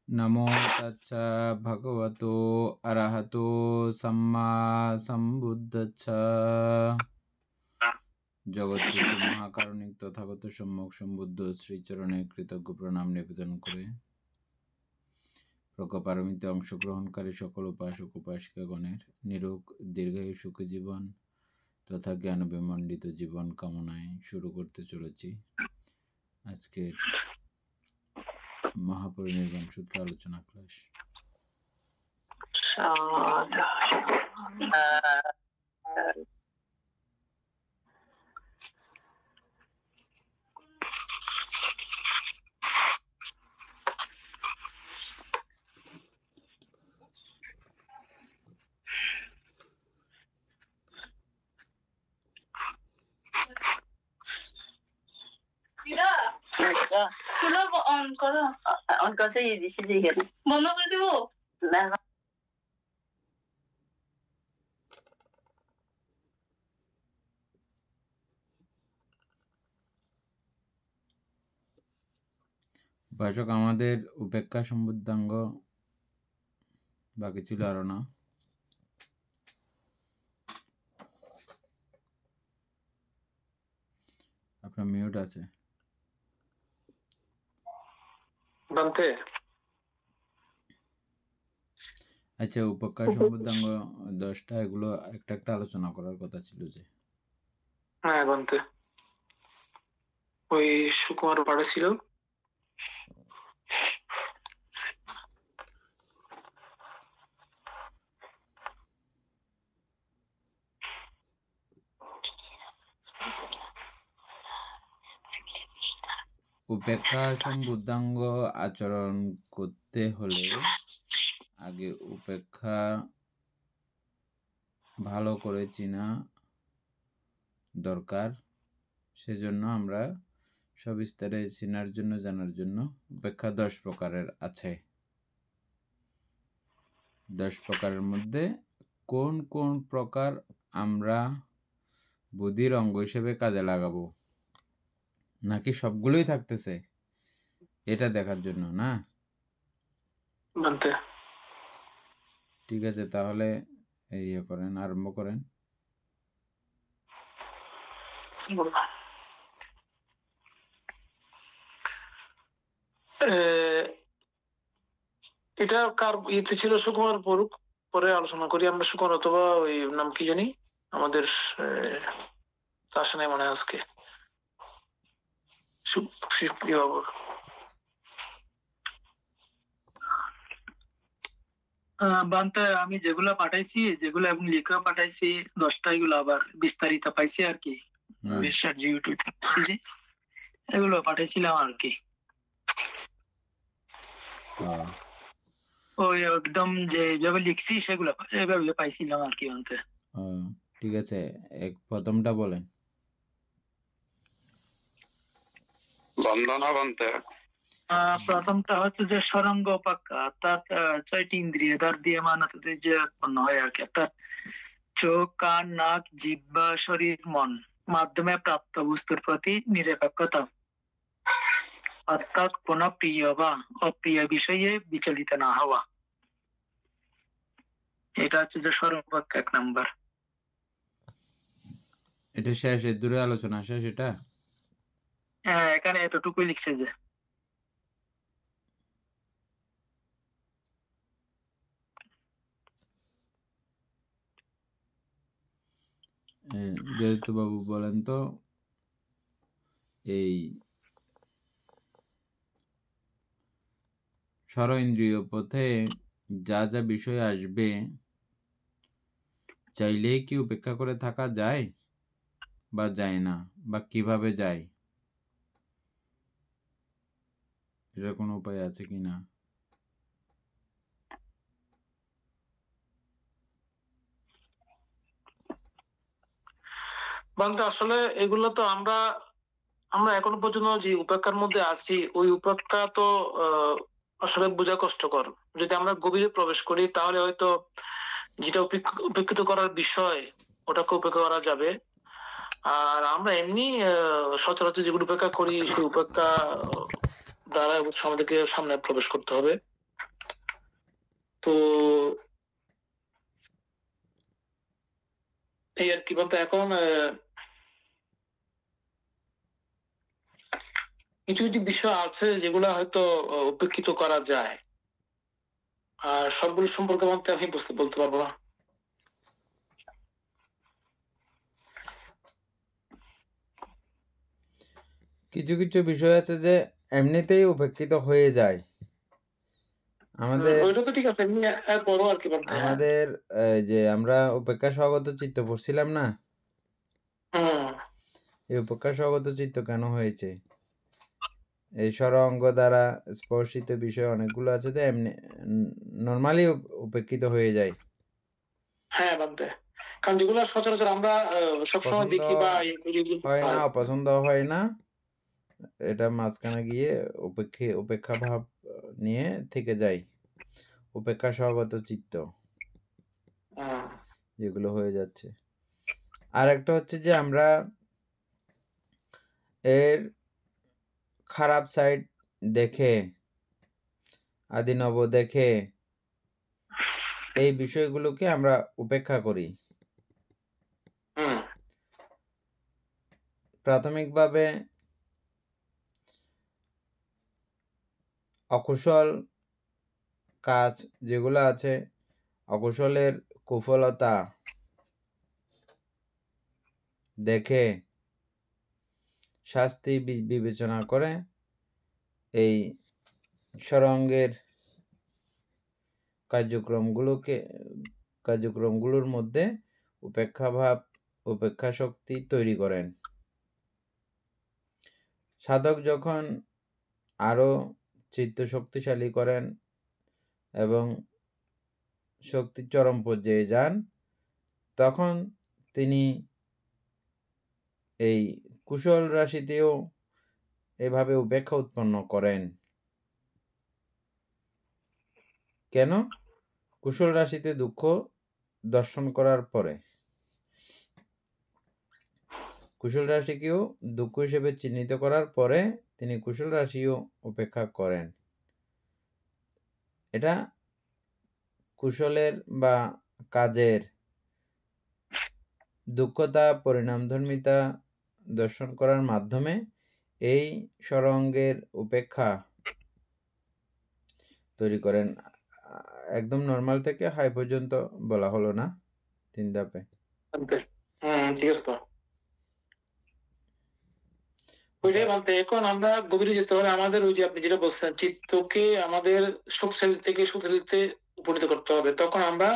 নমো তাচ্ছা ভগবতো অরহতো সম্মা সম্বুদ্ধস্স। জগৎপিতৃ মহাকারুণিক তথাগত সম্যক সম্বুদ্ধ শ্রীচরণে কৃতজ্ঞ প্রণাম নিবেদন করে প্রকপারমিতে অংশগ্রহণকারী সকল উপাসক উপাসিকাগণের নিরোগ দীর্ঘায়ু সুখী জীবন তথা জ্ঞান বিমণ্ডিত জীবন কামনায় শুরু করতে চলেছি আজকের মহাপরিনির্বাণ সূত্র আলোচনা ক্লাস। চুলো অন করো, অন করতে দিছি যে এখানে বন্ধ করে দিব না। উপাসক, আমাদের উপেক্ষা সম্বুদ্ধাঙ্গ বাকি ছিল আরো না। আপনার মিউট আছে বানতে। আচ্ছা, উপেক্ষা সম্বুদ্ধাঙ্গ 10টা, এগুলো একটা একটা আলোচনা করার কথা ছিল যে। হ্যাঁ বানতে, ওই সুকুমার পাড়ে ছিল। উপেক্ষা সম্বুদ্ধাঙ্গ আচরণ করতে হলে আগে উপেক্ষা ভালো করে চেনা দরকার। সেজন্য আমরা সবিস্তারে চেনার জন্য, জানার জন্য উপেক্ষা 10 প্রকারের আছে। 10 প্রকারের মধ্যে কোন কোন প্রকার আমরা বুদ্ধির অঙ্গ হিসেবে কাজে লাগাবো, নাকি সবগুলোই থাকতেছে এটা দেখার জন্য না। ঠিক আছে, তাহলে ইয়ে করেন, আরম্ভ করেন। এটা কার ইতে ছিল? সুকুমার পড়ুক, পরে আলোচনা করি আমরা। সুকুমার অথবা ওই নাম কি জানি আমাদের, তার সাথে মনে হয় আজকে বাবুর। বান্তে আমি যেগুলা পাঠাইছি, যেগুলো এবং লিখে পাঠাইছি 10টা, এগুলো আবার বিস্তারিত পাইছি আর কি। ইউটিউব এগুলো পাঠাইছিলাম আর কি। ওই একদম যেভাবে লিখছি সেগুলো এভাবে পাইছিলাম আর কি বান্তে। ঠিক আছে, প্রথমটা বলেন। বন্দনা বানতে। প্রথমটা হচ্ছে যে সরঙ্গ উপাক্কা, অর্থাৎ 6টি ইন্দ্রিয় তার দিয়ে মানাতে যে উৎপন্ন হয় আর কি। অর্থাৎ চোখ, কান, নাক, জিহ্বা, শরীর, মন মাধ্যমে প্রাপ্ত বস্তুর প্রতি নিরপেক্ষতা, অর্থাৎ কোন প্রিয় বা অপ্রিয় বিষয়ে বিচলিত না হওয়া। এটা হচ্ছে যে সর্বাপেক্ষা 1 নাম্বার। এটা শেষ, এর দূরে আলোচনা শেষ এটা। হ্যাঁ, এখানে এতটুকুই লিখছে যে যেহেতু বাবু বলেন তো, এই ষড় ইন্দ্রিয় পথে যা যা বিষয় আসবে চাইলেই কি উপেক্ষা করে থাকা যায় বা যায় না, বা কিভাবে যায়, এটার কোনো উপায় আছে কিনা? বানতে আসলে এগুলো তো আমরা এখনো পর্যন্ত যে উপেক্ষার মধ্যে আছি, ওই উপেক্ষা তো আসলে বোঝা কষ্টকর। যদি আমরা গভীরে প্রবেশ করি তাহলে হয়তো যেটা উপেক্ষিত করার বিষয় ওটাকে উপেক্ষা করা যাবে। আর আমরা এমনি সচরাচর যেগুলো উপেক্ষা করি সেই উপেক্ষা দ্বারা আমাদেরকে সামনে প্রবেশ করতে হবে। তো এই আর কি বলতো এখন কিছু কিছু বিষয় আছে যেগুলা হয়তো উপেক্ষিত করা যায়, আর সবগুলো সম্পর্কে বলতে আমি বলতে পারবো না। কিছু কিছু বিষয় আছে যে এমনিতেই উপেক্ষিত হয়ে যায়। আমাদের ওইটা তো ঠিক আছে, এমনি এরপরও আর কি বলতে। হ্যাঁ, আমাদের যে আমরা উপেক্ষা স্বগত চিত্ত পড়ছিলাম না, হুম, এই উপেক্ষা স্বগত চিত্ত কেন হয়েছে? এই সর অঙ্গ দ্বারা স্পর্শিত বিষয় অনেকগুলো আছে যে এমনি নর্মালি উপেক্ষিত হয়ে যায়। হ্যাঁ বলতে, কারণ যেগুলো সচরাচর আমরা সবসময় পছন্দ দেখি বা ইয়ে করি, এগুলো হয় না, হয়। অপছন্দ হয় না, এটা মাঝখানে গিয়ে উপেক্ষা ভাব নিয়ে থেকে যায়। উপেক্ষা স্বগত চিত্ত হুম, যেগুলো হয়ে যাচ্ছে। আর একটা হচ্ছে যে আমরা এর খারাপ সাইড দেখে, আদিনব দেখে এই বিষয়গুলোকে আমরা উপেক্ষা করি। হুম, প্রাথমিকভাবে অকুশল কাজ যেগুলো আছে, অকুশলের কুফলতা দেখে শাস্তি বিবেচনা করে এই সরঙ্গের কার্যক্রমগুলোর মধ্যে উপেক্ষা ভাব, উপেক্ষা শক্তি তৈরি করেন। সাধক যখন আরো চিত্ত শক্তিশালী করেন এবং শক্তির চরম পর্যায়ে যান, তখন তিনি এই কুশল রাশিতেও এভাবে উপেক্ষা উৎপন্ন করেন। কেন? কুশল রাশিতে দুঃখ দর্শন করার পরে কুশল রাশিকেও দুঃখ হিসেবে চিহ্নিত করার পরে তিনি কুশল রাশিও উপেক্ষা করেন। এটা কুশলের বা কাজের দুঃখতা পরিণামধর্মিতা দর্শন করার মাধ্যমে এই সরঙ্গের উপেক্ষা তৈরি করেন। একদম নর্মাল থেকে হাই পর্যন্ত বলা হলো না, 3 ধাপে। ঠিক আছে তো। ওইটাই বলতে, এখন আমরা গভীরে যেতে হলে আমাদের ওই যে আপনি যেটা বলছেন, চিত্তকে আমাদের শক্তিশালী থেকে শক্তিশালীতে উপনীত করতে হবে। তখন আমরা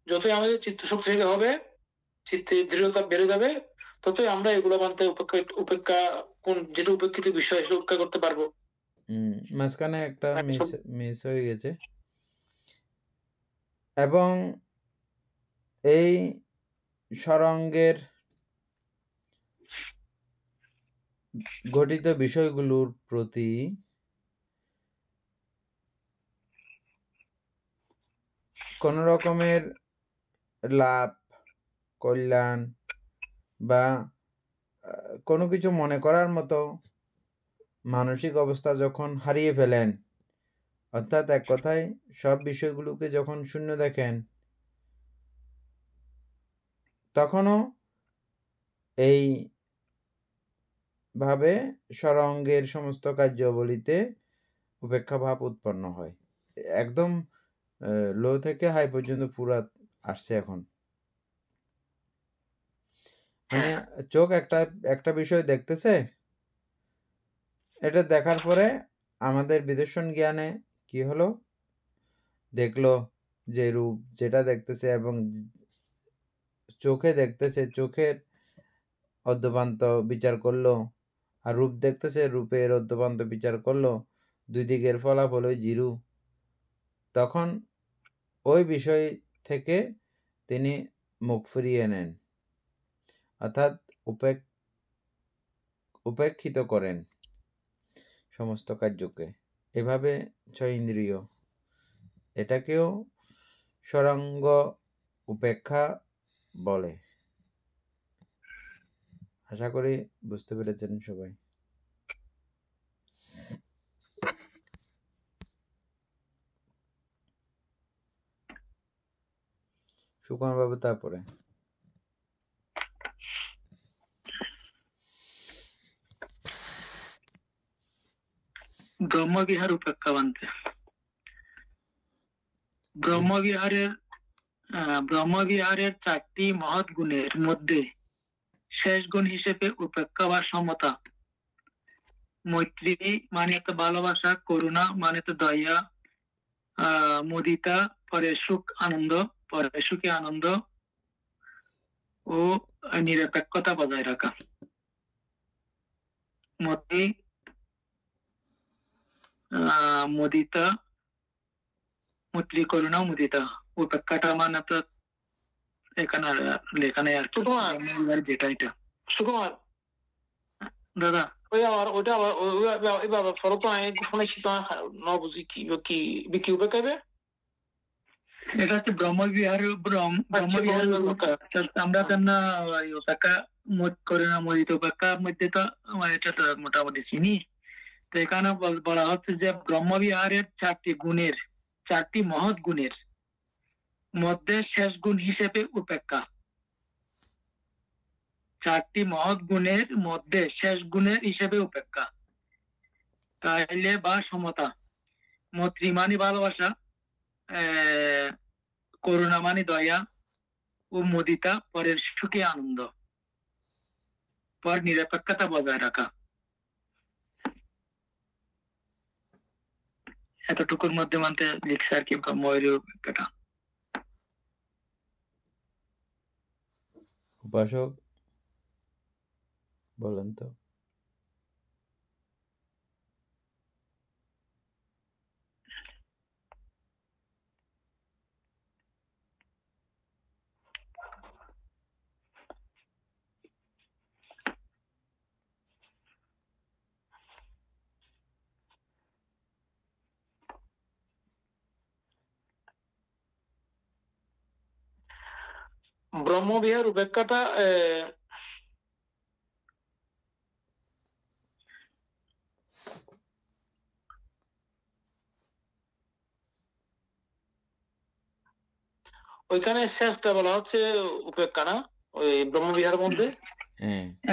যতই আমাদের চিত্ত শক্তিশালী হবে, চিত্তে দৃঢ়তা বেড়ে যাবে, ততই আমরা এগুলো মানতে উপেক্ষা কোন যেটা উপেক্ষিত বিষয় সেটা উপেক্ষা করতে পারবো। মাঝখানে একটা মিস হয়ে গেছে। এবং এই সরঙ্গের ঘটিত বিষয়গুলোর প্রতি কোন রকমের লাভ, কল্যাণ বা কোনো কিছু মনে করার মতো মানসিক অবস্থা যখন হারিয়ে ফেলেন, অর্থাৎ এক কথায় সব বিষয়গুলোকে যখন শূন্য দেখেন, তখনও এই ভাবে সরঙ্গের সমস্ত কার্যাবলীতে উপেক্ষা ভাব উৎপন্ন হয়। একদম লো থেকে হাই পর্যন্ত পুরা আসছে এখন। মানে চোখ একটা বিষয় দেখতেছে, এটা দেখার পরে আমাদের বিদর্শন জ্ঞানে কি হলো, দেখলো যে রূপ যেটা দেখতেছে এবং চোখে দেখতেছে, চোখের অদ্যপান্ত বিচার করলো, আর রূপ দেখতেছে, রূপের অদ্যপান্ত বিচার করলো, দুই দিকের ফলাফল ওই জিরু। তখন ওই বিষয় থেকে তিনি মুখ ফিরিয়ে নেন, অর্থাৎ উপেক্ষিত করেন সমস্ত কার্যকে। এভাবে 6 ইন্দ্রিয়, এটাকেও সরঙ্গ উপেক্ষা বলে। আশা করি বুঝতে পেরেছেন সবাই। সুকুমার বাবু তারপরে ব্রহ্মবিহার উপেক্ষা বানতে। ব্রহ্মবিহারের 4টি মহৎ গুণের মধ্যে শেষ গুণ হিসেবে উপেক্ষা বা সমতা, মৈত্রী মানে তো ভালোবাসা, করুণা মানে তো দয়া, মুদিতা পরে সুখে আনন্দ ও নিরপেক্ষতা বজায় রাখা। মুদিতা, মৈত্রী, করুণা, মুদিতা। উপেক্ষাটা মানে তো এখানে লেখা নেই আর কি, যেটা এটা। সুকুমার দাদা ওইটা আবার ওই ফরক আই শুনেছি তো ন বুঝি কি বিকি উপেক্ষাবে এটা হচ্ছে ব্রহ্মবিহার আমরা তো না উপেক্ষা করুণা মুদিত উপেক্ষার মধ্যে তো এটা তো মোটামুটি চিনি। তো এখানে বলা হচ্ছে যে ব্রহ্মবিহারের 4টি মহৎ গুণের মধ্যে শেষ গুণ হিসেবে উপেক্ষা। 4টি মহৎ গুণের মধ্যে শেষ গুণের হিসেবে উপেক্ষা, তাইলে বা সমতা। মৈত্রী মানে ভালোবাসা, করুণা মানে দয়া ও মুদিতা পরের সুখে আনন্দ, পর নিরপেক্ষতা বজায় রাখা। এতটুকুর মধ্যে মানতে লিখছে আর কি ব্রহ্মবিহারের উপেক্ষাটা। উপাসক বলেন তো। ব্রহ্মবিহার উপেক্ষাটা ওইখানে শেষটা বলা হচ্ছে উপেক্ষা না ওই ব্রহ্মবিহারের মধ্যে।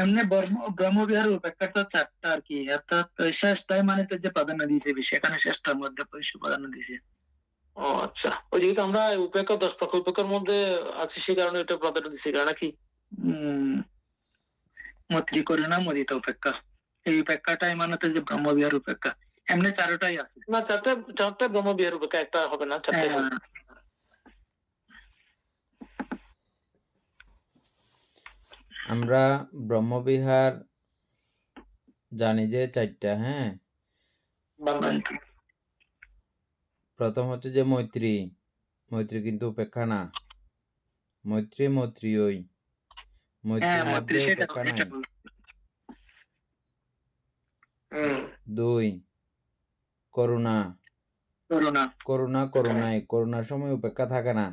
এমনি ব্রহ্মবিহারের উপেক্ষাটা 4টা আর কি, অর্থাৎ শেষটাই মানে তো যে প্রাধান্য দিয়েছে বেশি, এখানে শেষটার মধ্যে বেশি প্রাধান্য দিয়েছে। ও আচ্ছা, ওই যেহেতু আমরা উপেক্ষা 10 প্রকার উপেক্ষার মধ্যে আছি সে কারণে এটা প্রাধান্য দিচ্ছি নাকি। মৈত্রী, করুণা, মুদিতা উপেক্ষা, এই উপেক্ষাটাই মানে তো যে ব্রহ্মবিহার উপেক্ষা। এমনি 4টাই আছে না, চারটা ব্রহ্মবিহার উপেক্ষা, একটা হবে না, 4টাই হবে। আমরা ব্রহ্মবিহার জানি যে 4টা। হ্যাঁ, প্রথম হচ্ছে যে মৈত্রী কিন্তু উপেক্ষা না। মৈত্রী ওই মৈত্রীর মধ্যে উপেক্ষা নাই। 2 করুণার সময় উপেক্ষা থাকে না।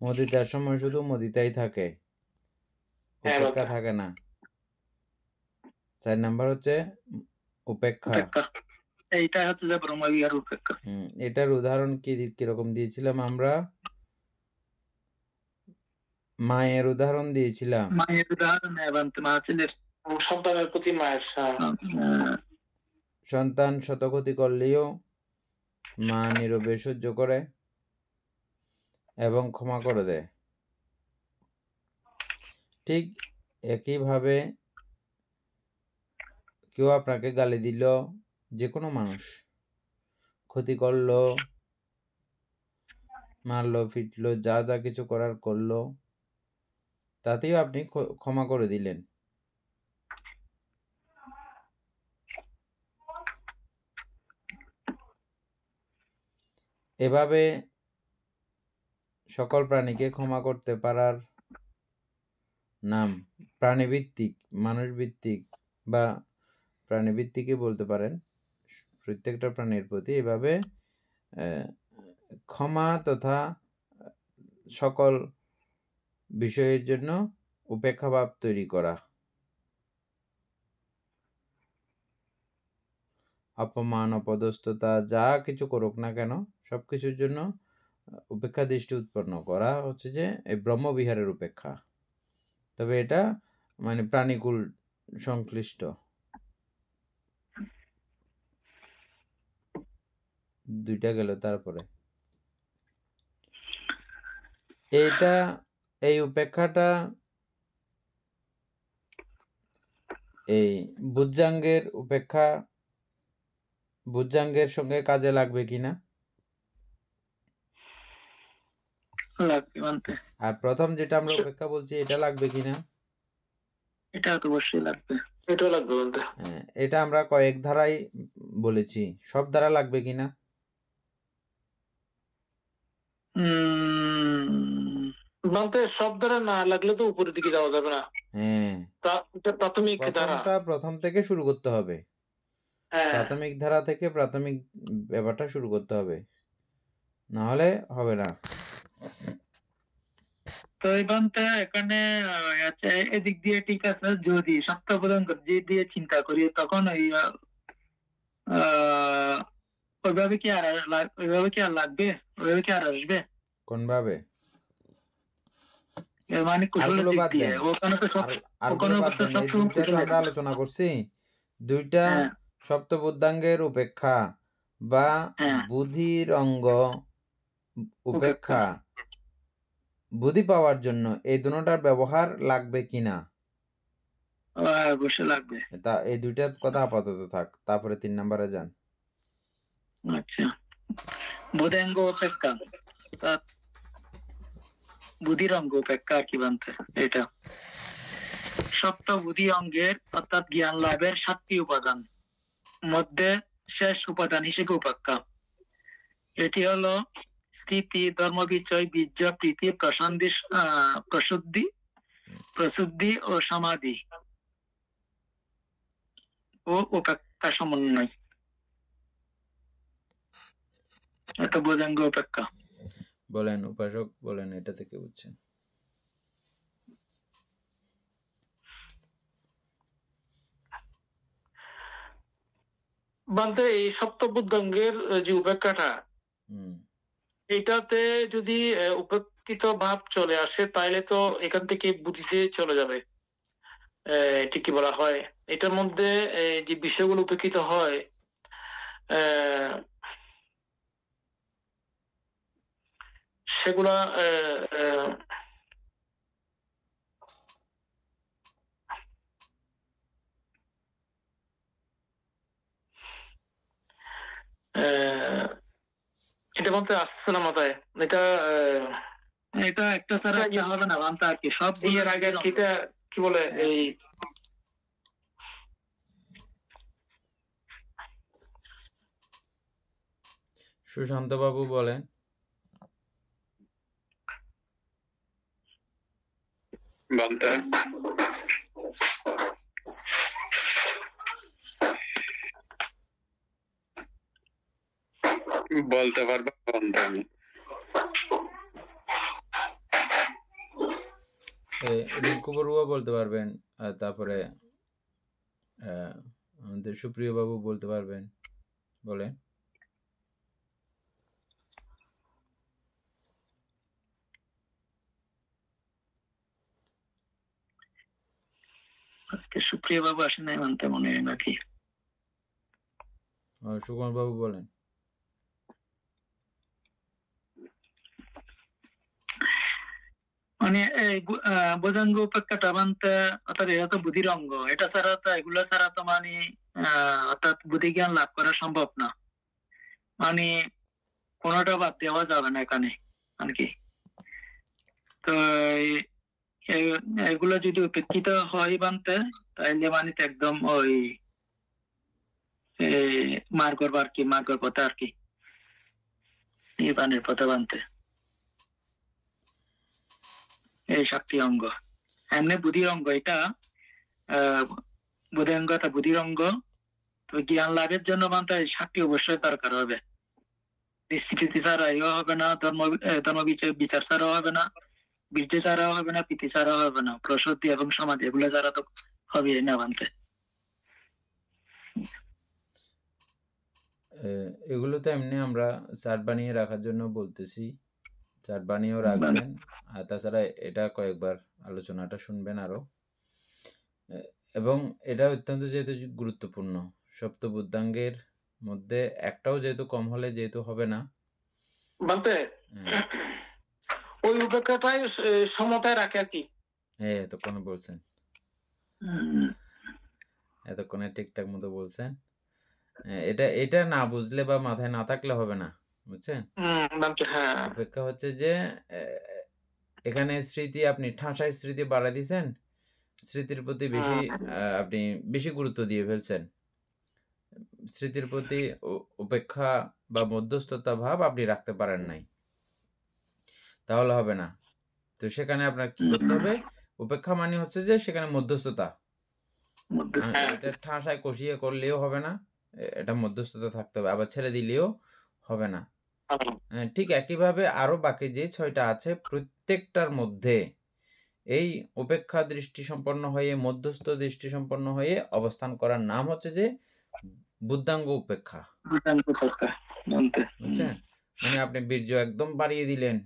মুদিতার সময় শুধু মুদিতাই থাকে, উপেক্ষা থাকে না। 4 নাম্বার হচ্ছে উপেক্ষা। এইটা হচ্ছে যে ব্রহ্মবিহার উপেক্ষা। এটার উদাহরণ কিরকম দিয়েছিলাম আমরা? মায়ের উদাহরণ দিয়েছিলাম। মায়ের উদাহরণ সন্তানের প্রতি মায়ের সন্তান শত ক্ষতি করলেও মা নীরবে সহ্য করে এবং ক্ষমা করে দেয়। ঠিক একইভাবে কেউ আপনাকে গালি দিল, যে কোনো মানুষ ক্ষতি করলো, মারলো, পিটলো, যা কিছু করার করলো, তাতেও আপনি ক্ষমা করে দিলেন। এভাবে সকল প্রাণীকে ক্ষমা করতে পারার নাম প্রাণীভিত্তিক, মানুষভিত্তিক বা প্রাণীভিত্তিকই বলতে পারেন। প্রত্যেকটা প্রাণীর প্রতি এভাবে ক্ষমা তথা সকল বিষয়ের জন্য উপেক্ষাভাব তৈরি করা। অপমান অপদস্থতা যা কিছু করুক না কেন সবকিছুর জন্য উপেক্ষা দৃষ্টি উৎপন্ন করা হচ্ছে যে এই ব্রহ্মবিহারের উপেক্ষা। তবে এটা মানে প্রাণীকুল সংশ্লিষ্ট। দুইটা গেল, তারপরে এইটা এই উপেক্ষাটা এই বুজ্জাঙ্গের উপেক্ষা বুজ্জাঙ্গের সঙ্গে কাজে লাগবে কিনা, লাগবে মানতে, আর প্রথম যেটা আমরা উপেক্ষা বলছি এটা লাগবে কিনা? এটা তো অবশ্যই লাগবে। এটাও লাগবে বলতে। হ্যাঁ, এটা আমরা কয়েক ধারায় বলেছি, সব ধারা লাগবে কিনা? বলতে সব দ্বারা না লাগলে তো উপরের দিকে যাওয়া যাবে না। হ্যাঁ, এটা প্রাথমিক ধারা। প্রথমটা প্রথম থেকে শুরু করতে হবে। হ্যাঁ, প্রাথমিক ধারা থেকে প্রাথমিক ব্যাপারটা শুরু করতে হবে, না হলে হবে না। তো এই বানতে এখানে আচ্ছা, এদিক দিয়ে ঠিক আছে, যদি সপ্তাহ পর্যন্ত যে দিয়ে চিন্তা করি তখন ওই ওইভাবে কি আর ওইভাবে কি আর লাগবে, ওইভাবে কি আর আসবে? কোন ভাবে? এর মানে কুশলের আরগুলো দিক বাদ দিয়ে দেন, ওখানে তো সব, আরগুলো ওখানে বাদ তো দেন। এই সবসময় দুইটা তো কুশলের। আমরা আলোচনা করছি, দুইটা হ্যাঁ সপ্তবুদ্ধাঙ্গের উপেক্ষা বা হ্যাঁ বুদ্ধির অঙ্গ উপেক্ষা, বুদ্ধি পাওয়ার জন্য এই দুটোটার ব্যবহার লাগবে কিনা, অবশ্যই লাগবে। তা এই দুইটার কথা আপাতত থাক, তারপরে 3 নম্বরে যান। আচ্ছা, বুধাঙ্গ উপেক্ষা অর্থাৎ বুধির অঙ্গ উপেক্ষা আর কি বানতে, এটা সপ্ত বুধি অঙ্গের অর্থাৎ জ্ঞান লাভের 7টি উপাদান মধ্যে শেষ উপাদান হিসেবে উপেক্ষা। এটি হলো স্থিতি, ধর্মবিচয়, বীর্য, প্রীতি, প্রশুদ্ধি ও সমাধি ও উপেক্ষা সমন্বয়, এটা বুধাঙ্গ উপেক্ষা। বলেন উপাসক, বলেন এটা থেকে বুঝছেন। বলতে এই সপ্তবুদ্ধাঙ্গের যে উপেক্ষাটা, এটাতে যদি উপেক্ষিত ভাব চলে আসে তাহলে তো এখান থেকে বুদ্ধিতে চলে যাবে। এটি কি বলা হয়, এটার মধ্যে যে বিষয়গুলো উপেক্ষিত হয় সেগুলা এটা বলতে আসছে না মাথায়। এটা এটা একটা ছাড়া একটা হবে না বানতে আর কি, সব এর আগে আর কি, এটা কি বলে এই সুশান্ত বাবু বলেন। বলতে বলতে পারবো বলতে আমি রিঙ্কু বড়ুয়া বলতে পারবেন, তারপরে আমাদের সুপ্রিয় বাবু বলতে পারবেন, বলেন। আজকে সুপ্রিয় বাবু আসেন নাই মানতে মনে হয় নাকি? সুকুমার বাবু বলেন। মানে এই বুধাঙ্গ উপেক্ষাটা মানতে অর্থাৎ এটা তো বুদ্ধির অঙ্গ, এটা ছাড়া তো এগুলো ছাড়া তো মানে অর্থাৎ বুদ্ধি জ্ঞান লাভ করা সম্ভব না, মানে কোনোটা বাদ দেওয়া যাবে না এখানে আর কি। তো এগুলো যদি উপেক্ষিত হয় বানতে তাহলে মানে তো একদম ওই মার্গর আর কি, মার্গর পথে আর কি, নির্বাণের পথে বানতে এই 7টি অঙ্গ। এমনি বুদ্ধির অঙ্গ, এটা বুদ্ধি অঙ্গ তা বুদ্ধির অঙ্গ, তো জ্ঞান লাভের জন্য মানতে 7টি অবশ্যই দরকার হবে। স্মৃতি ছাড়া এও হবে না, ধর্ম বিচার ছাড়াও হবে না, বীর্য ছাড়াও হবে না, প্রীতি ছাড়াও হবে না, প্রসূতি এবং সমাধি এগুলো ছাড়া তো হবে না বানতে। এগুলো তো এমনি আমরা চার্ট বানিয়ে রাখার জন্য বলতেছি, চার্ট বানিয়েও রাখবেন। আর তাছাড়া এটা কয়েকবার আলোচনাটা শুনবেন আরো। এবং এটা অত্যন্ত যেহেতু গুরুত্বপূর্ণ, সপ্তবুদ্ধাঙ্গের মধ্যে একটাও যেহেতু কম হলে যেহেতু হবে না। বলতে ওই উপেক্ষাটাই সমতায় রাখে আর কি। এতক্ষণে বলছেন, হুম, এতক্ষণে ঠিকঠাক মতো বলছেন। এটা এটা না বুঝলে বা মাথায় না থাকলে হবে না, বুঝছেন? হ্যাঁ উপেক্ষা হচ্ছে যে এখানে স্মৃতি, আপনি ঠাঁসায় স্মৃতি বাড়াই দিয়েছেন, স্মৃতির প্রতি বেশি আপনি বেশি গুরুত্ব দিয়ে ফেলছেন। স্মৃতির প্রতি উপেক্ষা বা মধ্যস্থতা ভাব আপনি রাখতে পারেন নাই, তাহলে হবে না। তো সেখানে আপনার কি করতে হবে? উপেক্ষা মানে হচ্ছে যে সেখানে মধ্যস্থতা, এটা ঠাঁসায় কষিয়ে করলেও হবে না, এটা মধ্যস্থতা থাকতে হবে। আবার ছেড়ে দিলেও হবে না। ঠিক একইভাবে আরো বাকি যে 6টা আছে প্রত্যেকটার মধ্যে এই উপেক্ষা দৃষ্টি সম্পন্ন হয়ে, মধ্যস্থ দৃষ্টি সম্পন্ন হয়ে অবস্থান করার নাম হচ্ছে যে বুদ্ধাঙ্গ উপেক্ষা। বুঝছেন? মানে আপনি বীর্য একদম বাড়িয়ে দিলেন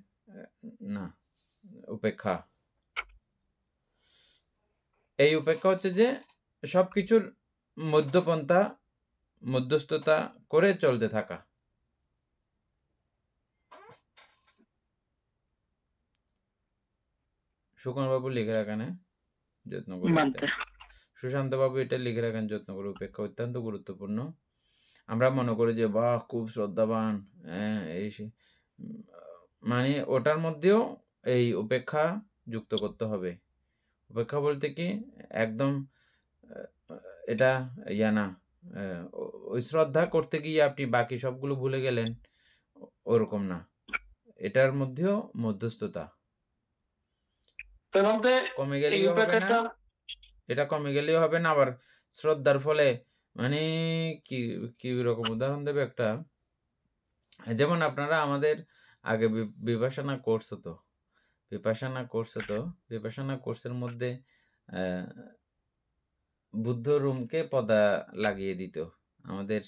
না, উপেক্ষা। এই উপেক্ষা হচ্ছে যে সবকিছুর মধ্যপন্থা, মধ্যস্থতা করে চলতে থাকা। সুকন বাবু লিখে রাখেন, যত্ন করে। সুশান্ত বাবু এটা লিখে রাখেন যত্ন করে, উপেক্ষা অত্যন্ত গুরুত্বপূর্ণ। আমরা মনে করি যে বাহ খুব শ্রদ্ধাবান, এই মানে ওটার মধ্যেও এই উপেক্ষা যুক্ত করতে হবে। উপেক্ষা বলতে কি একদম এটা ইয়া না, ওই শ্রদ্ধা করতে গিয়ে আপনি বাকি সবগুলো ভুলে গেলেন, ওরকম না। এটার মধ্যেও মধ্যস্থতা। কমে গেলেও হবে না, এটা কমে গেলেও হবে না, আবার শ্রদ্ধার ফলে মানে কি কি রকম উদাহরণ দেবে একটা, যেমন আপনারা আমাদের আগে বিপাশনা কোর্স হতো, বিপাশনা কোর্সের মধ্যে বুদ্ধ রুমকে পর্দা লাগিয়ে দিত আমাদের